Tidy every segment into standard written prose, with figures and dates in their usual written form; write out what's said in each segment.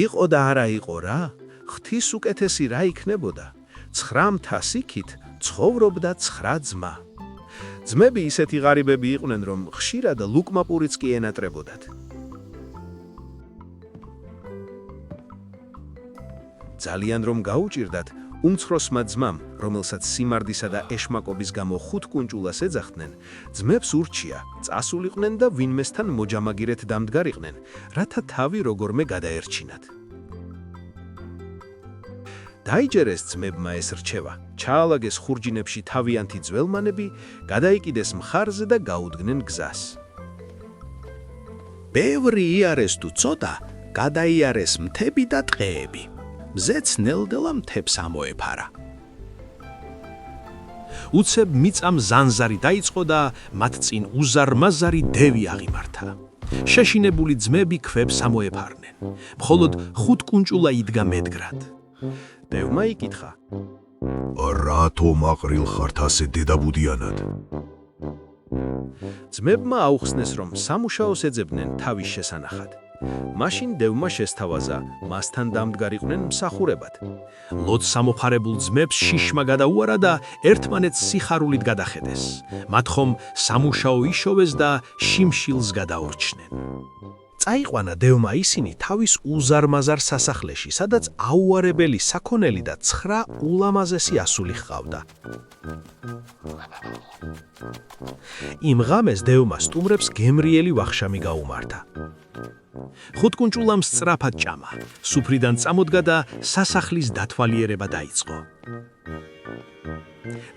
იყო და არა იყო რა, ღვთის უკეთესი რა იქნებოდა. 900 იქით ცხოვრობდა 9 ძმა. ძმები ისეთი ღარიბები იყვნენ, რომ ხშირად ლუკმაპურიც კი ენატრებოდათ. ძალიან რომ გაუჭირდათ, უმცროსმა ძმამ, რომელსაც სიმარდისა და ეშმაკობის გამო 5 კუნჭულას ეძახდნენ, ძმებს ურჩია, წასულიყვნენ და ვინმესთან მოჯამაგირეთ დამდგარიყვნენ, რათა თავი როგორმე გადაერჩინათ. დაიჯერეს ძმებმა ეს რჩევა, ჩაალაგეს ხურჯინებში თავიანთი ძველმანები, გადაიკიდეს მხარზე და გაუდგნენ გზას. ბევრი იარეს თუ ცოტა, გადაიარეს მთები და ტყეები. მზეც ნელდელა მთებს ამოეფარა. უცებ მიწამ ზანზარი დაიწყო და მათ წინ უზარმაზარი დევი აღიმართა. შეშინებული ძმები ქვებს ამოეფარნენ. მხოლოდ 5 კუნჭულა იდგა მედგრად. დევმა იკითხა: რატომ აყრილ ხართ ასე დედაბუდიანად? ძმებმა აუხსნეს, რომ სამუშაოს ეძებდნენ თავის შესანახად. მაშინ დევმა შესთავაზა, მასთან დამდგარიყვნენ მსახურებად. ლოდ სამოფარებულ ძმებს შიშმა გადაუარა და ერთმანეთს სიხარულით გადახედეს. მათ ხომ სამუშაო იშოვეს და შიმშილს გადაორჩნენ. წაიყვანა დევმა ისინი თავის უზარმაზარ სასახლეში, სადაც აუარებელი საქონელი და 9 ულამაზესი ასული ჰყავდა. იმ ღამეს დევმა სტუმრებს გემრიელი ვახშამი გაუმართა. 5 კუნჭულამ სწრაფად ჭამა. სუფრიდან წამოდგა და სასახლის დათვალიერება დაიწყო.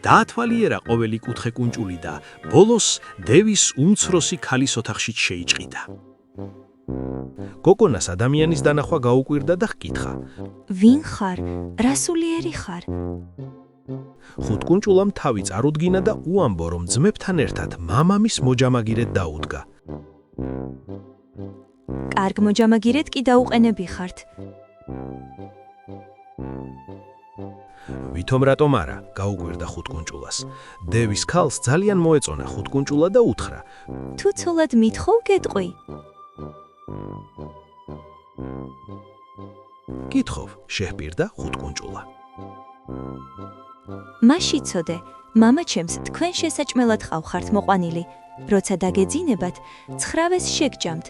დაათვალიერა ყოველი კუთხე კუნჭული და ბოლოს დევის უმცროსი ქალის ოთახში შეიჭყიდა. გოგონას ადამიანის დანახვა გაუკვირდა და ჰკითხა: ვინ ხარ? რა სულიერი ხარ? 5 კუნჭულამ თავი წარუდგინა და უამბო, რომ ძმებთან ერთად მამამის მოჯამაგირეთ დაუდგა. კარგ მოჯამაგირეთ კი დაუყენები ხართ. ვითომ რატომ არა, გაუკვირდა 5 კუნჭულას. დევის ქალს ძალიან მოეწონა 5 კუნჭულა და უთხრა: თუ ცოლად მithხოვ გეტყვი. კითხով, შეჰპირდა 5 კუნჭულა. მაშიცოდე, მამა ჩემს თქვენ შესაჭმელად ყავხართ მოყვანილი. როცა დაგეძინებათ, 9-ს შეგჯამთ.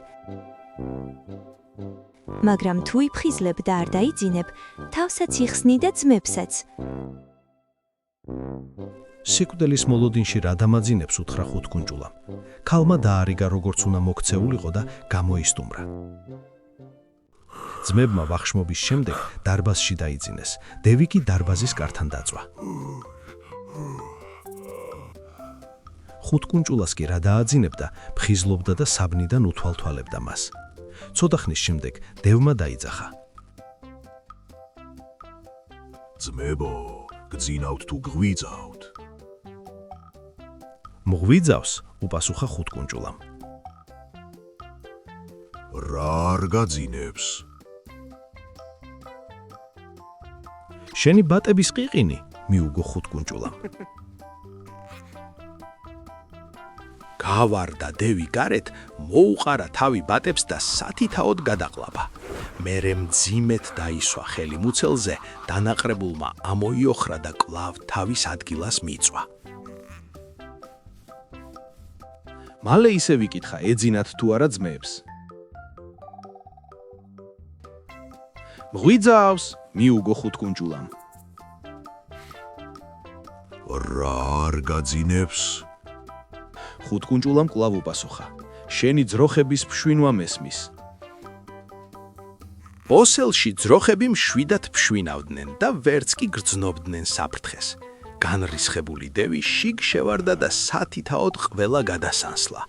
მაგრამ თუ იფხიზლებ და არ დაიძინებ, თავსაც იხსნი და ძმებსაც. სიკვდილის მოლოდინში რა დამაძინებს, უთხრა 5 კუნჭულამ. ქალმა დაარიგა, როგორც უნდა მოქცეულიყო და გამოისტუმრა. ძმებმა ვახშმობის შემდეგ დარბაზში დაიძინეს. დევი კი დარბაზის კართან დაწვა. 5 კუნჭულას კი რა დააძინებდა, ფხიზლობდა და საბნიდან უთვალთვალებდა მას. ცოტა ხნის შემდეგ დევმა დაიძახა: ძმებო, გძინავთ თუ გვიძავთ? მღვიძავს, უპასუხა 5 კუნჭულამ. რა არ გაძინებს? შენი ბატების ყიყინი, მიუგო 5 კუნჭულამ. გავარდა დევი გარეთ, მოუყარა თავი ბატებს და სათითაოდ გადაყლაპა. მერე მძიმედ დაისვა ხელი მუცელზე, დანაყრებულმა ამოიოხრა და კვლავ თავის ადგილას მიწვა. მალე ისე ვიკითხა, ეძინათ თუ არა ძმებს. მღვიძავს, მიუგო 5 კუნჭულამ. რა არ გაძინებს? 5 კუნჭულამ კვლავ უპასუხა: შენი ძროხების ფშვინვა მესმის. პოსელში ძროხები მშვიდად ფშვინავდნენ და ვერც კი გრძნობდნენ საფრთხეს. განრისხებული დევი შიგ შევარდა და სათითაოდ ყველა გადასანსლა.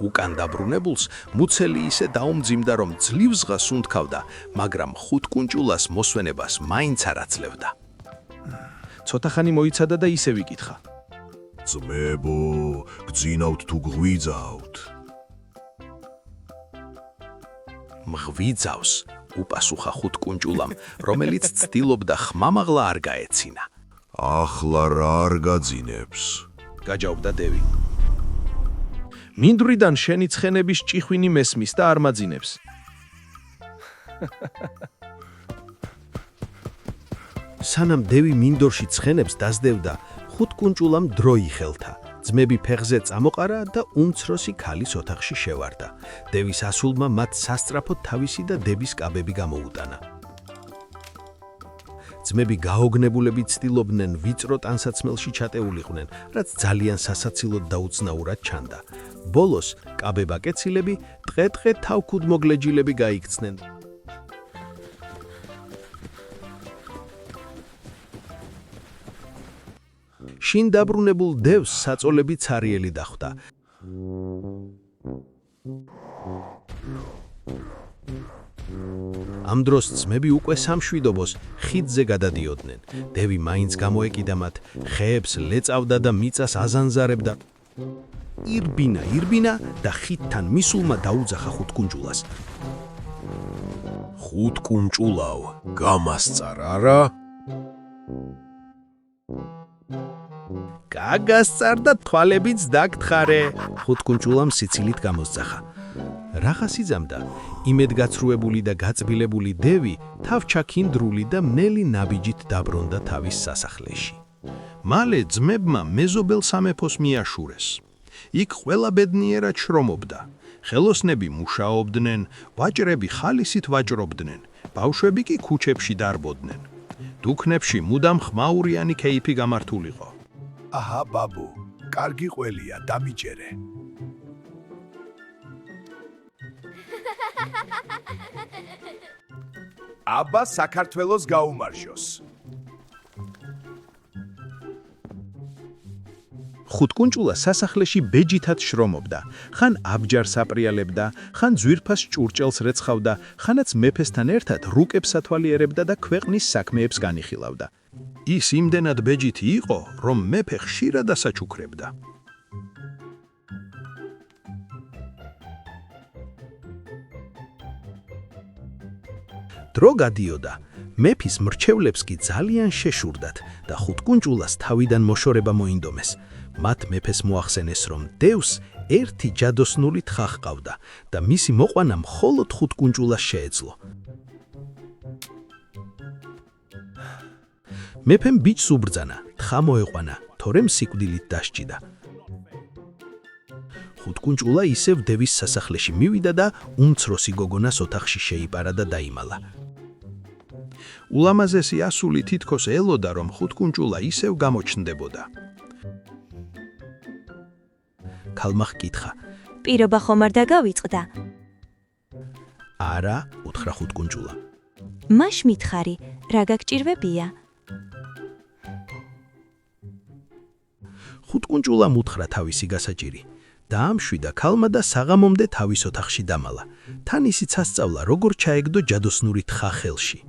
უკან დაბრუნებულს მუცელი ისე დაუმძიმდა, რომ ძლივსღას უნთქავდა, მაგრამ 5 კუნჭულას მოსვენებას მაინც არ აძლევდა. ცოტა ხანი მოიცადა და ისე ვიკითხა: ძმებო, გძინავთ თუ გვიძავთ? მღვიძავს, უპასუხა 5 კუნჭულამ, რომელიც ცდილობდა ხმამაღლა არ გაეცინა. ახლა რა არ გაძინებს? გაჯაობდა დევი. მინდვრიდან შენი ცხენების ჭიხვინი მესმის და არ მაძინებს. სანამ დევი მინდორში ცხენებს დასდევდა, ხუთკუნჭულამ დრო იხელთა. ძმები ფეხზე წამოყარა და უმცროსი ქალის ოთახში შევარდა. დევის ასულმა მათ სასწრაფოდ თავისი და დების კაბები გამოუტანა. ძმები გაოგნებულებით ცდილობდნენ ვიწრო ტანსაცმელში ჩატეულიყვნენ, რაც ძალიან სასაცილოდ და უცნაურად ჩანდა. ბოლოს კაბებაკეცილები ტყე-ტყე თავქუდმოგლეჯილები გაიქცნენ. შინ დაბრუნებულ დევს საწოლები ცარიელი დახვდა. ამ დროს ძმები უკვე სამშვიდობოს ხიდზე გადადიოდნენ. დევი მაინც გამოეკიდა მათ, ხეებს ლეწავდა და მიწას აზანზარებდა. ირბინა და ხიდთან მისულმა დაუძახა ხუთკუნჭულას. ხუთკუნჭულავ, გამასწარა რა? გაგასწარდა თვალებიც დაგთხარე. ხუთკუნჭულამ სიცილით გამოსძახა. რაღაც იძამდა, იმედგაცრუებული და გაწბილებული დევი თავჩაქინდრული და მნელი ნაბიჯით დაბრუნდა თავის სასახლეში. მალე ძმებმა მეზობელ სამეფოს მიაშურეს. იქ ყველა ბედნიერად შრომობდა. ხელოსნები მუშაობდნენ, ვაჭრები ხალისით ვაჭრობდნენ, ბავშვები კი ქუჩებში დარბოდნენ. დუქნებში მუდამ ხმაურიანი ქეიფი გამართულიყო. აჰა, ბაბუ, კარგი ყველია, დამიჯერე. აბა საქართველოს გაუმარჯოს. ხუთკუნჭულა სასახლეში ბეჯითად შრომობდა. ხან აბჯარს აპრიალებდა, ხან ძვირფას ჭურჭელს რეცხავდა, ხანაც მეფესთან ერთად რუკებს ათვალიერებდა და ქვეყნის საქმეებს განიხილავდა. ის იმდენად ბეჯითი იყო, რომ მეფე ხშირად ასაჩუქრებდა. დრო გადიოდა. მეფის მრჩევლებს კი ძალიან შეშურდათ და ხუთკუნჭულას თავიდან მოშორება მოინდომეს. მათ მეფეს მოახსენეს, რომ დევს ერთი ჯადოსნური თხა ჰყავდა და მისი მოყვანა მხოლოდ ხუთკუნჭულას შეეძლო. მეფემ ბიჭს უბრძანა, თხა მოეყვანა, თორემ სიკვდილით დასჭიდა. ხუთკუნჭულა ისევ დევის სასახლეში მივიდა და უმცროსი გოგონას ოთახში შეიპარა და დაიმალა. ულამაზესი ასული თითქოს ელოდა, რომ ხუთკუნჭულა ისევ გამოჩნდებოდა. ქალმა ჰკითხა, პირობა ხომ არ დაგავიწყდა? არა, უთხრა ხუთკუნჭულა. მაშ მითხარი, რა გაგჭირვებია? ხუთკუნჭულამ უთხრა თავისი გასაჭირი. დაამშვიდა ქალმა და საღამომდე თავის ოთახში დამალა. თან ისიც ასწავლა, როგორ ჩაეგდო ჯადოსნური თხა ხელში.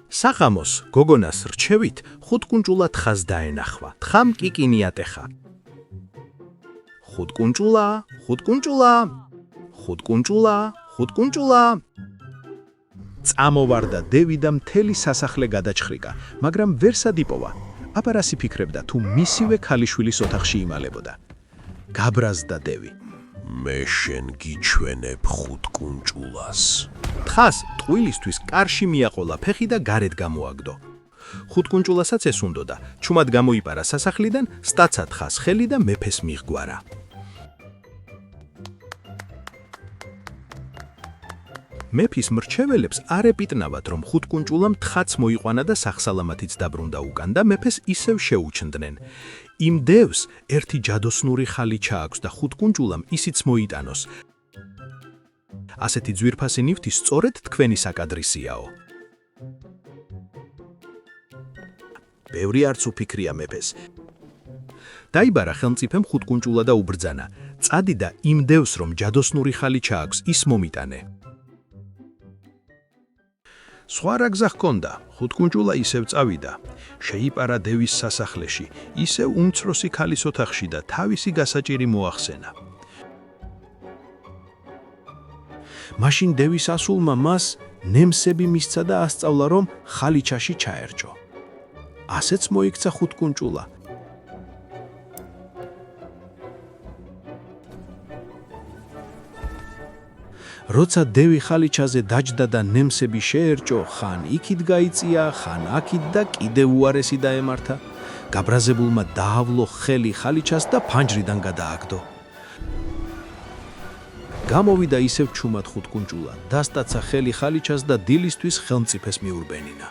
საღამოს გოგონას რჩევით ხუთკუნჭულა თხას დაენახვა. თხამ კიკინი ატეხა. ხუთკუნჭულა, ხუთკუნჭულა, ხუთკუნჭულა, ხუთკუნჭულა. წამოვარდა დევი და მთელი სასახლე გადაჩხრიკა, მაგრამ ვერ სადიპოვა. აბა რას იფიქრებდა, თუ მისივე ქალიშვილის ოთახში იმალებოდა. გაბრაზდა დევი. მე შენ გიჩვენებ ხუთკუნჭულას. თხას ტყვილისთვის კარში მიაყოლა ფეხი და გარეთ გამოაგდო. ხუთკუნჭულასაც ეს უნდოდა, ჩუმად გამოიპარა სასახლიდან, სტაცა თხას ხელი და მეფეს მიჰგვარა. მეფის მრჩეველებს არ ეპიტნავათ, რომ ხუთკუნჭულამ თხაც მოიყვანა და სახსალამათიც დაბრუნდა უკან და მეფეს ისევ შეუჩნდნენ. იმ დევს ერთი ჯადოსნური ხალი ჩააქვს და ხუთკუნჭულამ ისიც მოიტანოს. ასეთი ძვირფასი ნივთი სწორედ თქვენი საკადრისიაო. ბევრი არც უფიქრია მეფეს. დაიბარა ხელმწიფემ ხუთკუნჭულა და უბრძანა, წადი და იმ დევს რომ ჯადოსნური ხალი ჩააქვს, ის მომიტანე. სხვა რა გზა ჰქონდა, ხუთკუნჭულა ისევ წავიდა. შეიპარა დევის სასახლეში, ისევ უმცროსი ქალის ოთახში და თავისი გასაჭირი მოახსენა. მაშინ დევის ასულმა მას ნემსები მისცა და ასწავლა, რომ ხალიჩაში ჩაერჯო. ასეც მოიქცა ხუთკუნჭულა. როცა დევი ხალიჩაზე დაჯდა და ნემსები შეერჭო, ხან იქით გაიწია, ხან აქით და კიდევ უარესი დაემართა. გაბრაზებულმა დაავლო ხელი ხალიჩას და ფანჯრიდან გადააგდო. გამოვიდა ისევ ჩუმად ხუთკუნჭულა, დასტაცა ხელი ხალიჩას და დილისთვის ხელმწიფეს მიურბენინა.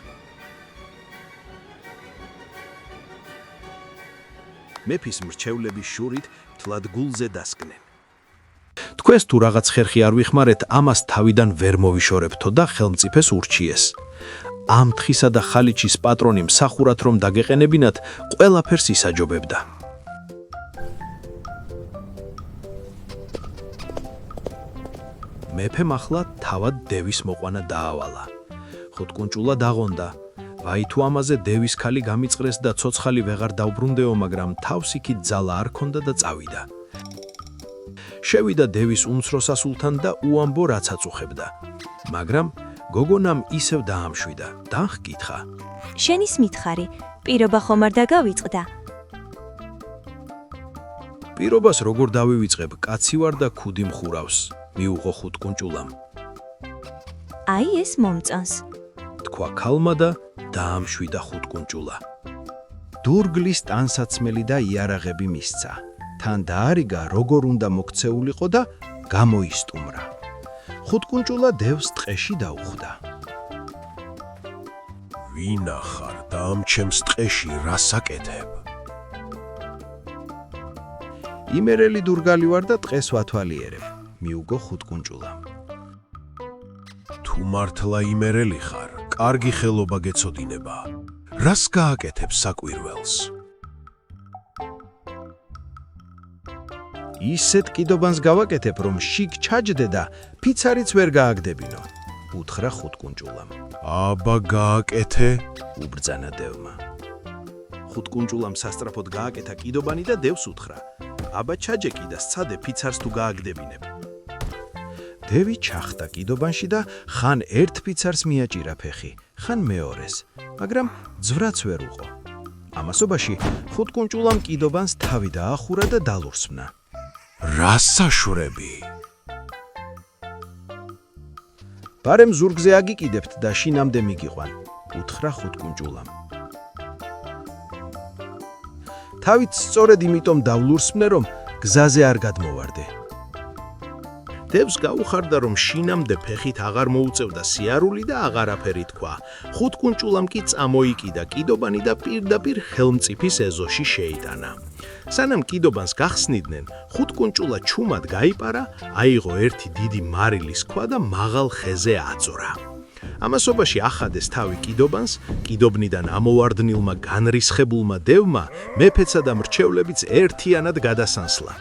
მეფის მრჩევლების შურით თლად გულზე დასკნენ. თქვენს თუ რაღაც ხერხი არ ვიხმარეთ, ამას თავიდან ვერ მოვიშორებთო და ხელმწიფეს ურჩიეს. ამ თხისა და ხალიჩის პატრონი მსახურად რომ დაგეყენებინათ, ყველაფერს ისაჯობებდა. მეფემ ახლა თავად დევის მოყვანა დაავალა. ხუთკუნჭულა დაღონდა. ვაი თუ ამაზე დევის ქალი გამიწყრეს და ცოცხალი ვეღარ დაუბრუნდეო, მაგრამ თავს იქით ძალა არ ქონდა და წავიდა. შევიდა დევის უმცროს ასულთან და უამბო რაც აწუხებდა. მაგრამ გოგონამ ისევ დაამშვიდა. დახკითხა. შენის მითხარი, პირობა ხომ არ დაგავიწყდა? პირობას როგორ დავივიწყებ, კაცი ვარ და ქუდი მხურავს, მიუღო ხუთკუნჭულამ. აი ეს მომწონს. თქვა ქალმა და დაამშვიდა ხუთკუნჭულა. დურგლის ტანსაცმელი და იარაღები მისცა. თან დაარიგა როგორ უნდა მოქცეულიყო და გამოისტუმრა. ხუთკუნჭულა დევს ტყეში დაუხვდა. ვინა ხარ და ამ ჩემს ტყეში რას აკეთებ? იმერელი დურგალი ვარ და ტყეს ვათვალიერებ, მიუგო ხუთკუნჭულამ. თუ მართლა იმერელი ხარ, კარგი ხელობა გეცოდინება. რას გააკეთებ საკვირველს? ისეთ კიდობანს გავაკეთებ, რომ შიგ ჩაჯდე და ფიცარიც ვერ გააგდებინო, უთხრა ხუთკუნჭულამ. აბა გააკეთე. უბრძანა დევმა. ხუთკუნჭულამ სასწრაფოდ გააკეთა კიდობანი და დევს უთხრა. აბა ჩაჯეკი და სცადე ფიცარს თუ გააგდებინებ. დევი ჩახტა კიდობანში და ხან ერთ ფიცარს მიაჭირა ფეხი, ხან მეორეს, მაგრამ ძვრაც ვერ უყო. ამასობაში ხუთკუნჭულამ კიდობანს თავი დაახურა და დალურსმნა. რას საშურები? ბარემ ზურგზე აგიკიდებთ და შინამდე მიგიყვან, უთხრა ხუთკუნჭულამ. თავით სწორედ იმიტომ დავლურსმნე, რომ გზაზე არ გადმოვარდე. დევს გაუხარდა, რომ შინამდე ფეხით აღარ მოუწევდა სიარული და აღარაფერი თქვა. ხუთკუნჭულამ კი წამოიკიდა კიდობანი და პირდაპირ ხელმწიფის ეზოში შეიტანა. სანამ კიდობანს გახსნიდნენ, ხუთკუნჭულა ჩუმად გაიპარა, აიღო ერთი დიდი მარილის ქვა და მაღალ ხეზე აწორა. ამასობაში ახადეს თავი კიდობანს, კიდობნიდან ამოვარდნილმა განრისხებულმა დევმა, მეფეცა და მრჩევლებიც ერთიანად გადასანსლა.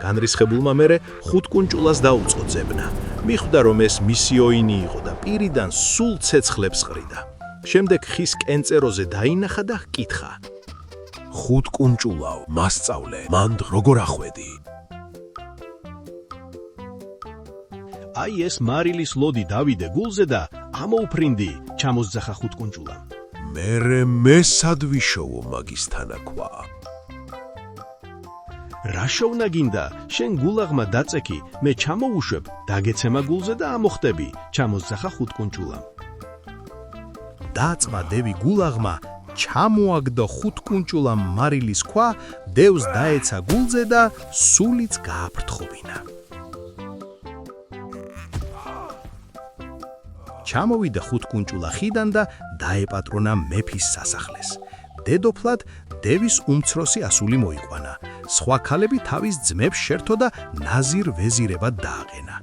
განრისხებულმა მერე ხუთკუნჭულას დაუწყო ძებნა. მიხვდა, რომ ეს მისი ოინი იყო და პირიდან სულ ცეცხლებს ყრიდა. შემდეგ ხის კენწეროზე დაინახა და ჰკითხა. ხუთკუნჭულაო, მასწავლე, მანდ როგორ ახვედი? აი ეს მარილის ლოდი დავიდე გულზე და ამოუფრინდი, ჩამოსძახა ხუთკუნჭულამ. მე სად ვიშოვო მაგის თანაქვა? რა შოვნა გინდა? შენ გულაღმა დაწექი, მე ჩამოვუშვებ, დაგეცემა გულზე და ამოხტები, ჩამოსძახა ხუთკუნჭულამ. დააწმა დევი გულაღმა, ჩამოაგდო ხუთკუნჭულამ მარილის ქვა, დევს დაეცა გულზე და სულიც გააფრთხობინა. ჩამოვიდა ხუთკუნჭულა ხიდან და დაეპატრონა მეფის სასახლეს. დედოფლად დევის უმცროსი ასული მოიყვანა. სხვა ქალები თავის ძმებს შერთო და ნაზირ ვეზირებად დააყენა.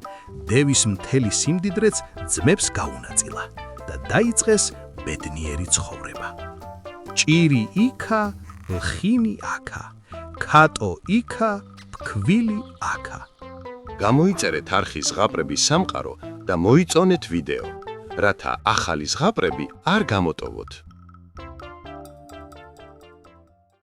დევის მთელი სიმდიდრეც ძმებს გაუნაწილა და დაიწყეს ბედნიერი ცხოვრება. ჭირი იქა, ლხინი აქა, ქატო იქა, ფქვილი აქა. გამოიწერეთ არხის ზღაპრების სამყარო და მოიწონეთ ვიდეო, რათა ახალი ზღაპრები არ გამოტოვოთ.